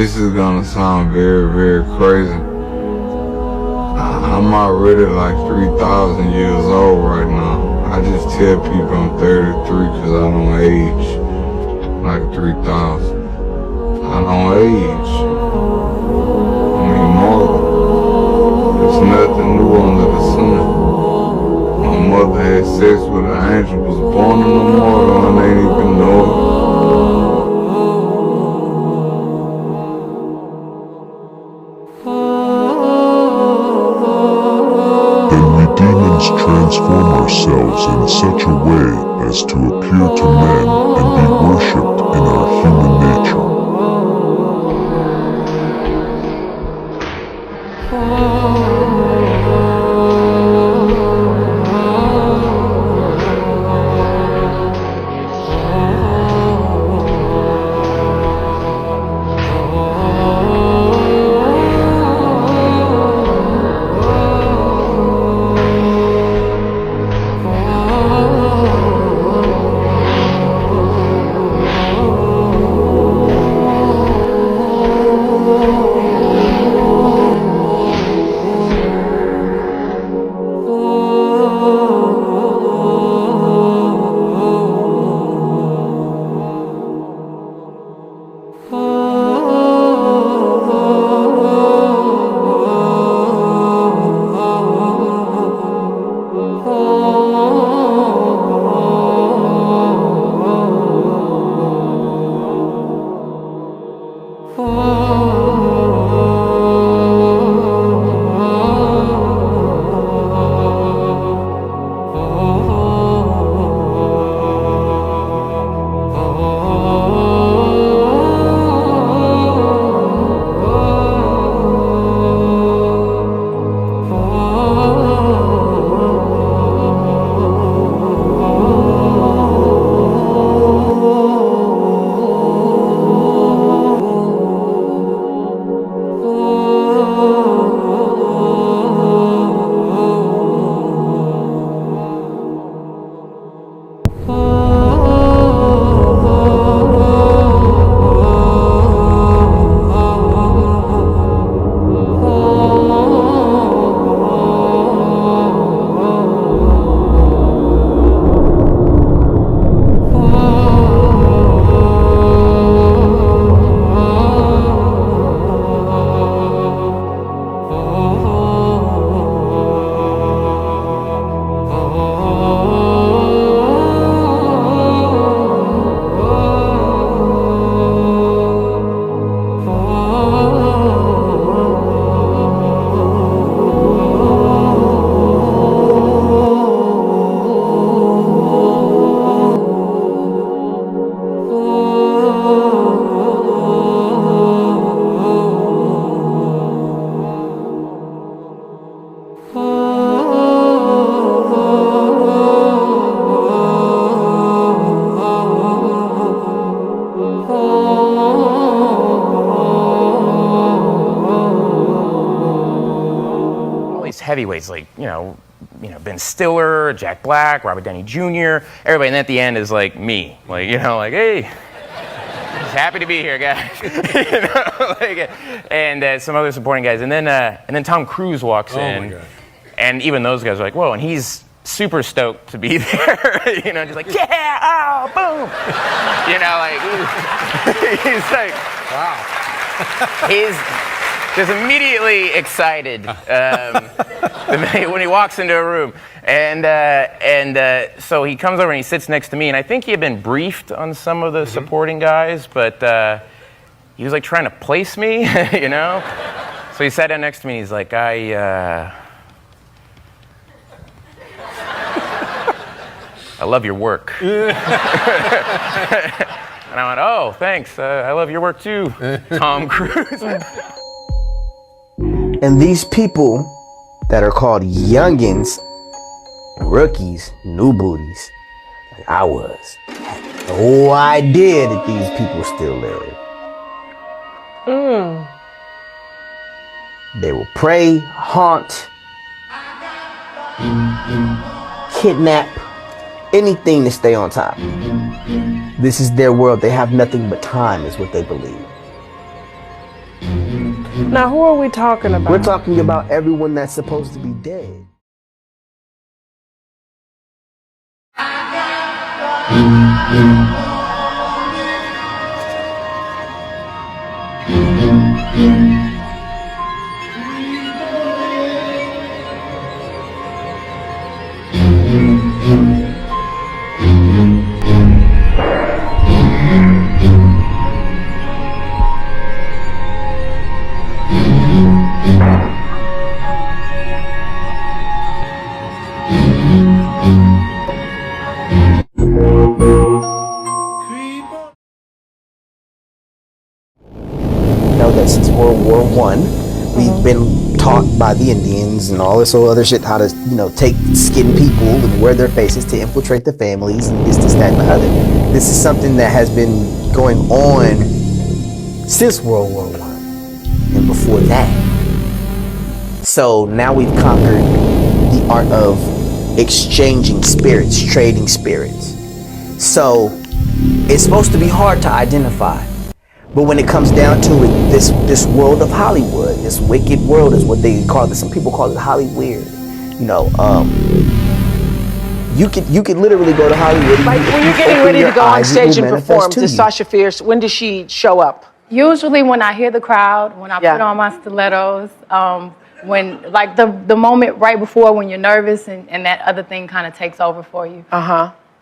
This is gonna sound very, very crazy. I'm already like 3,000 years old right now. I just tell people I'm 33 because I don't age like 3,000. I don't age. I'm immortal. There's nothing new under the sun. My mother had sex with an angel, was born in the mortal, and they didn't even know it. Demons transform ourselves in such a way as to appear to men and be worshipped in our human nature. Heavyweights like, Ben Stiller, Jack Black, Robert Downey Jr., everybody, and at the end is like me, hey, just happy to be here, guys, and some other supporting guys, and then Tom Cruise walks in, and even those guys are like, whoa, and he's super stoked to be there, just like, yeah, oh, boom, he's like, wow, he's just immediately excited when he walks into a room, and so he comes over and he sits next to me, and I think he had been briefed on some of the supporting guys, but he was like trying to place me, So he sat down next to me. And he's like, I love your work. And I went, oh, thanks. I love your work too, Tom Cruise. And these people that are called youngins, rookies, new booties, like I was, had no idea that these people still living. They will prey, haunt, kidnap, anything to stay on top. This is their world. They have nothing but time, is what they believe. Now, who are we talking about? We're talking about everyone that's supposed to be dead. Know that since World War I, we've been taught by the Indians and all this other shit how to, take skin people and wear their faces to infiltrate the families and this, that, and the other. This is something that has been going on since World War I and before that. So now we've conquered the art of exchanging spirits, trading spirits. So it's supposed to be hard to identify. But when it comes down to it, this world of Hollywood, this wicked world is what they call it. Some people call it Hollyweird. You could literally go to Hollywood. Like when you're getting ready to go on stage and perform, does Sasha Fierce, when does she show up? Usually when I hear the crowd, when I put on my stilettos, when like the moment right before when you're nervous and that other thing kind of takes over for you.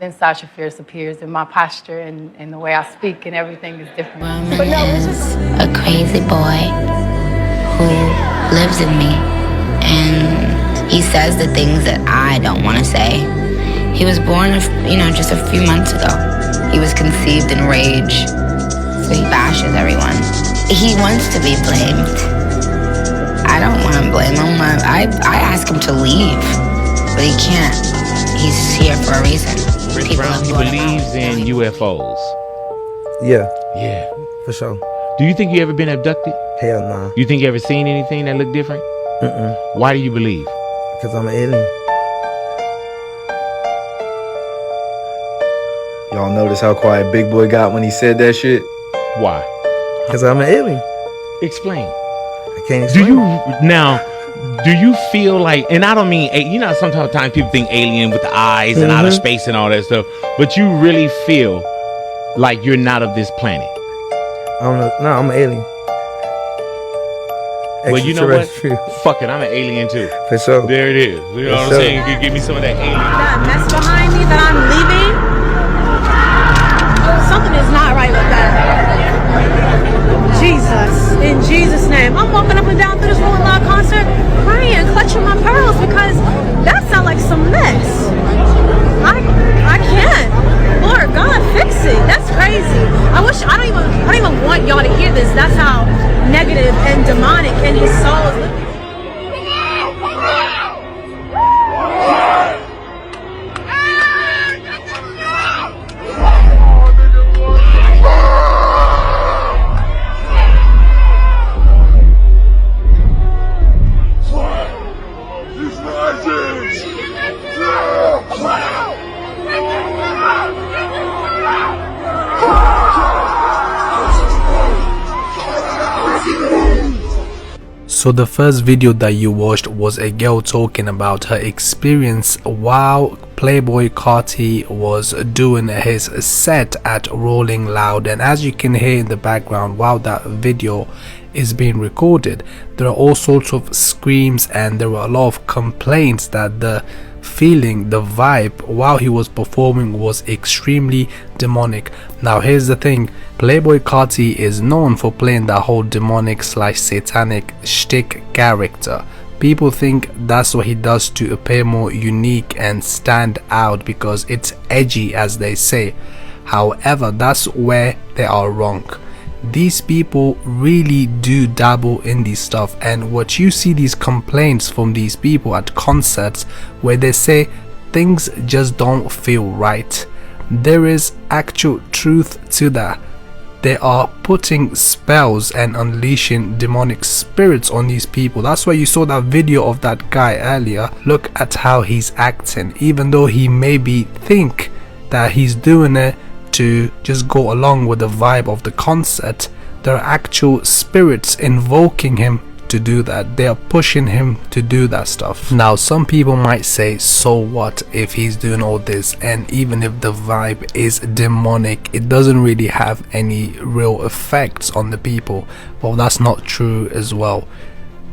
Then Sasha Fierce appears, and my posture and the way I speak and everything is different. But no, is a crazy boy who lives in me, and he says the things that I don't want to say. He was born, just a few months ago. He was conceived in rage, so he bashes everyone. He wants to be blamed. I don't want to blame him. I ask him to leave, but he can't. He's here for a reason. Chris Brown, he believes in UFOs. Yeah, For sure. Do you think you ever been abducted? Hell nah. You think you ever seen anything that looked different? Why do you believe? Because I'm an alien. Y'all notice how quiet Big Boy got when he said that shit? Why? Because I'm an alien. Explain. I can't explain. Do you feel like, and I don't mean, sometimes people think alien with the eyes and outer space and all that stuff, but you really feel like you're not of this planet? I'm an alien. Well, you know what? Fuck it, I'm an alien too. For sure. There it is. You know what I'm saying? You give me some of that alien. That mess behind me that I'm leaving, something is not right with that. Jesus, in Jesus' name. I'm walking up and down through this Rolling Loud concert, praying, clutching my pearls, because that sounds like some mess. I can't. Lord God, fix it. That's crazy. I don't even want y'all to hear this. That's how negative and demonic and his soul is living. So the first video that you watched was a girl talking about her experience while Playboi Carti was doing his set at Rolling Loud, and as you can hear in the background while that video is being recorded, there are all sorts of screams and there were a lot of complaints that the feeling, the vibe while he was performing was extremely demonic. Now here's the thing, Playboi Carti is known for playing that whole demonic / satanic shtick character. People think that's what he does to appear more unique and stand out because it's edgy, as they say. However, that's where they are wrong. These people really do dabble in this stuff, and what you see these complaints from these people at concerts where they say things just don't feel right, there is actual truth to that. They are putting spells and unleashing demonic spirits on these people. That's why you saw that video of that guy earlier. Look at how he's acting, even though he maybe think that he's doing it to just go along with the vibe of the concert, There are actual spirits invoking him to do that. They are pushing him to do that stuff. Now some people might say, so what if he's doing all this, and even if the vibe is demonic, it doesn't really have any real effects on the people. Well, that's not true as well.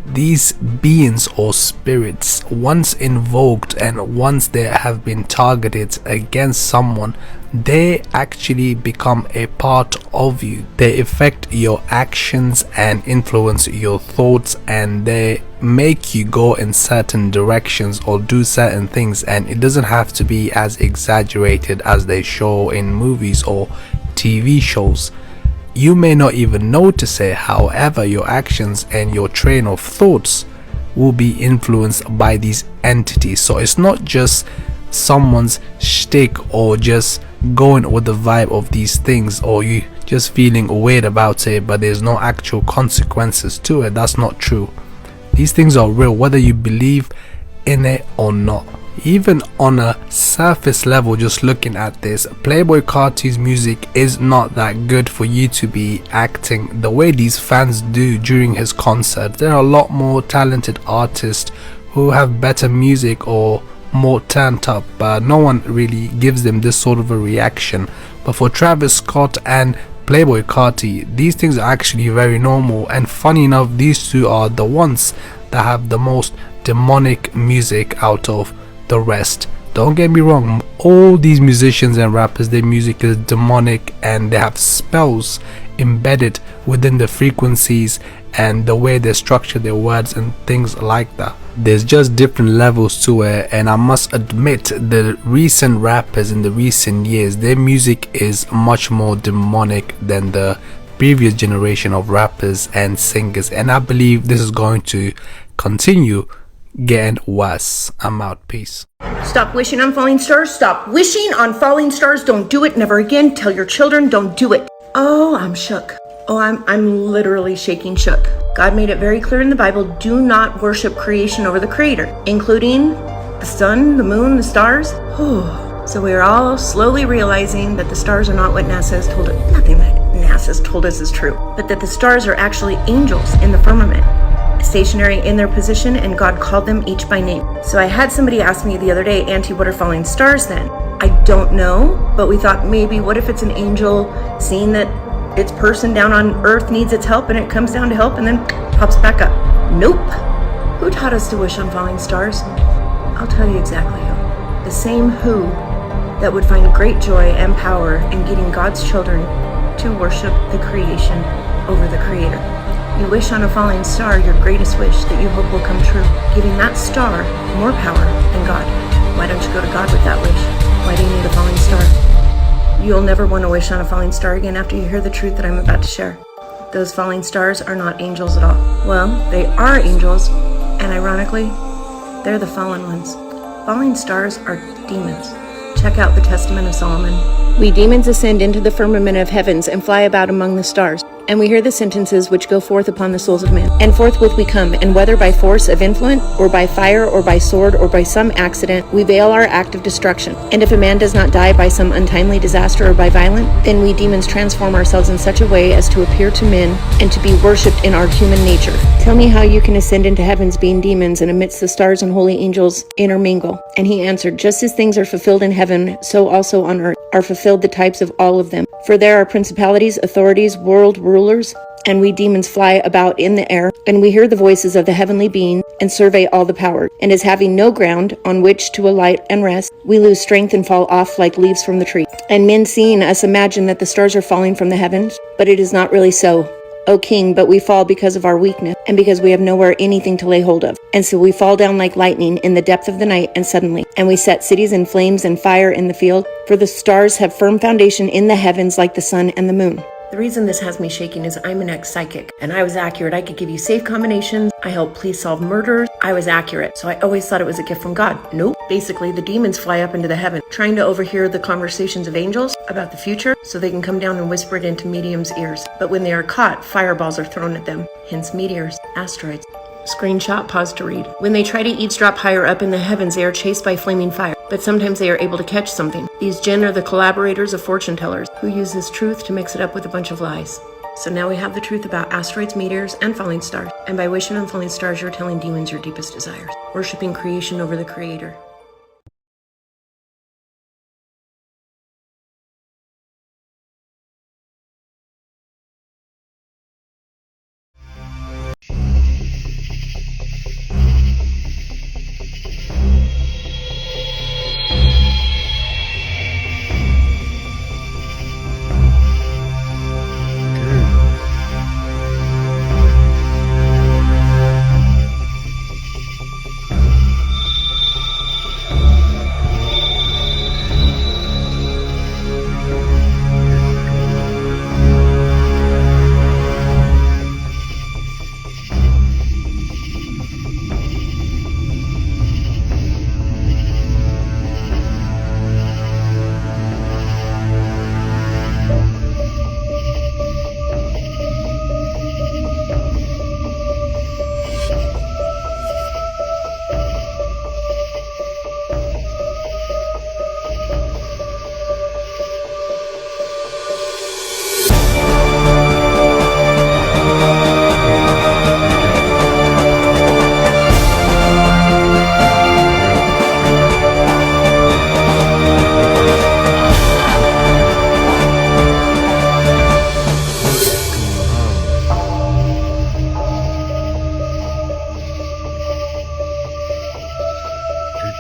These beings or spirits, once invoked and once they have been targeted against someone, they actually become a part of you. They affect your actions and influence your thoughts, and they make you go in certain directions or do certain things, and it doesn't have to be as exaggerated as they show in movies or TV shows. You may not even notice it, however your actions and your train of thoughts will be influenced by these entities. So it's not just someone's shtick or just going with the vibe of these things, or you just feeling weird about it but there's no actual consequences to it. That's not true. These things are real, whether you believe in it or not. Even on a surface level, just looking at this, Playboi Carti's music is not that good for you to be acting the way these fans do during his concert. There are a lot more talented artists who have better music or more turned up, but no one really gives them this sort of a reaction. But for Travis Scott and Playboi Carti, these things are actually very normal, and funny enough, these two are the ones that have the most demonic music out of the rest. Don't get me wrong, all these musicians and rappers, their music is demonic and they have spells embedded within the frequencies and the way they structure their words and things like that. There's just different levels to it, and I must admit the recent rappers in the recent years, their music is much more demonic than the previous generation of rappers and singers, and I believe this is going to continue getting worse. I'm out. Peace. Stop wishing on falling stars. Stop wishing on falling stars. Don't do it. Never again. Tell your children don't do it. Oh, I'm shook. Oh, I'm literally shaking shook. God made it very clear in the Bible, do not worship creation over the creator, including the sun, the moon, the stars. So we are all slowly realizing that the stars are not what NASA has told us. Nothing that NASA has told us is true, but that the stars are actually angels in the firmament, stationary in their position, and God called them each by name. So I had somebody ask me the other day, Auntie, what are falling stars then? I don't know, but we thought maybe what if it's an angel seeing that its person down on earth needs its help and it comes down to help and then pops back up. Nope. Who taught us to wish on falling stars? I'll tell you exactly who. The same who that would find great joy and power in getting God's children to worship the creation over the creator. You wish on a falling star your greatest wish that you hope will come true, giving that star more power than God. Why don't you go to God with that wish? Why do you need a falling star? You'll never want to wish on a falling star again after you hear the truth that I'm about to share. Those falling stars are not angels at all. Well, they are angels, and ironically, they're the fallen ones. Falling stars are demons. Check out the Testament of Solomon. We demons ascend into the firmament of heavens and fly about among the stars. And we hear the sentences which go forth upon the souls of men. And forthwith we come, and whether by force of influence, or by fire, or by sword, or by some accident, we veil our act of destruction. And if a man does not die by some untimely disaster or by violence, then we demons transform ourselves in such a way as to appear to men and to be worshipped in our human nature. Tell me how you can ascend into heavens being demons, and amidst the stars and holy angels intermingle. And he answered, just as things are fulfilled in heaven, so also on earth are fulfilled the types of all of them. For there are principalities, authorities, world rulers, and we demons fly about in the air, and we hear the voices of the heavenly being, and survey all the power. And as having no ground on which to alight and rest, we lose strength and fall off like leaves from the tree. And men seeing us imagine that the stars are falling from the heavens, but it is not really so, O king, but we fall because of our weakness, and because we have nowhere anything to lay hold of. And so we fall down like lightning in the depth of the night, and suddenly. And we set cities in flames and fire in the field, for the stars have firm foundation in the heavens like the sun and the moon. The reason this has me shaking is I'm an ex-psychic, and I was accurate. I could give you safe combinations. I helped police solve murders. I was accurate, so I always thought it was a gift from God. Nope. Basically, the demons fly up into the heaven, trying to overhear the conversations of angels about the future, so they can come down and whisper it into mediums' ears. But when they are caught, fireballs are thrown at them, hence meteors, asteroids. Screenshot, pause to read. When they try to eavesdrop higher up in the heavens, they are chased by flaming fire, but sometimes they are able to catch something. These jinn are the collaborators of fortune tellers, who use this truth to mix it up with a bunch of lies. So now we have the truth about asteroids, meteors, and falling stars. And by wishing on falling stars, you're telling demons your deepest desires, worshiping creation over the creator.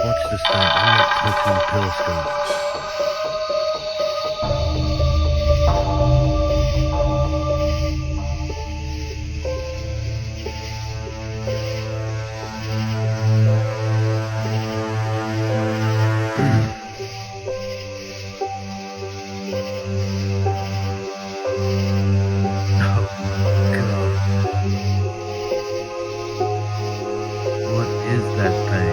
Watch this thing. I'm not touching the telescope. What is that thing?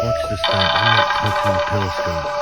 Watch this thing. I'm not touching the telescope.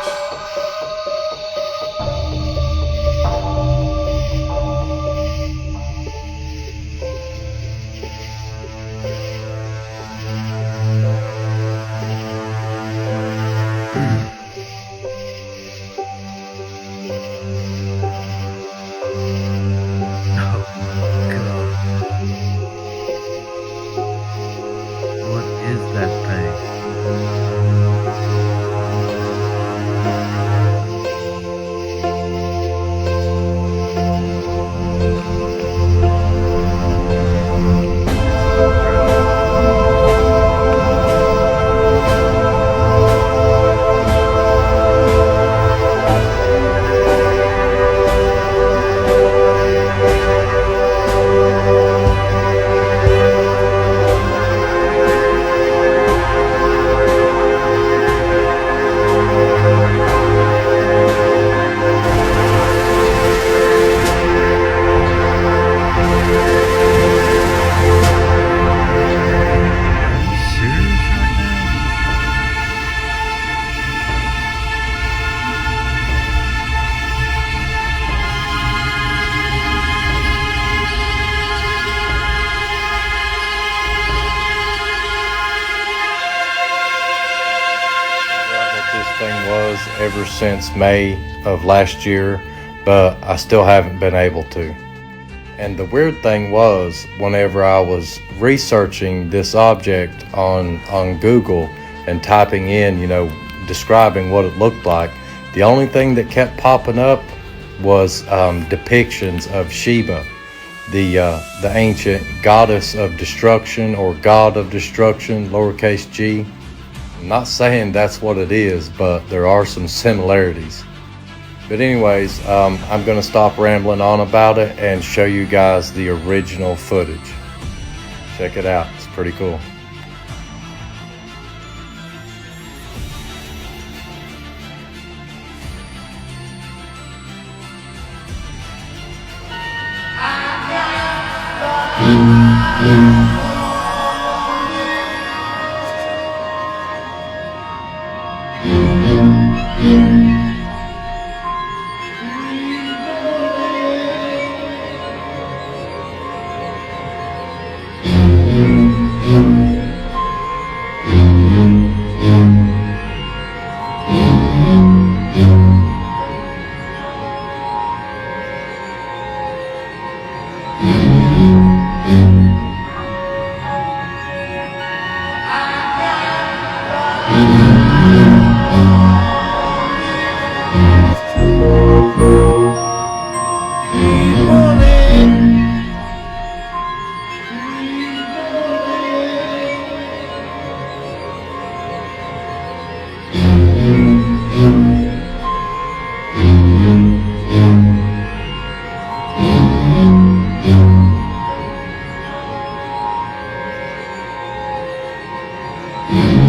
Ever since May of last year, but I still haven't been able to. And the weird thing was, whenever I was researching this object on Google and typing in, describing what it looked like, the only thing that kept popping up was depictions of Sheba, the ancient goddess of destruction, or god of destruction, lowercase g. I'm not saying that's what it is, but there are some similarities. But anyways, I'm going to stop rambling on about it and show you guys the original footage. Check it out. It's pretty cool. Mm-hmm.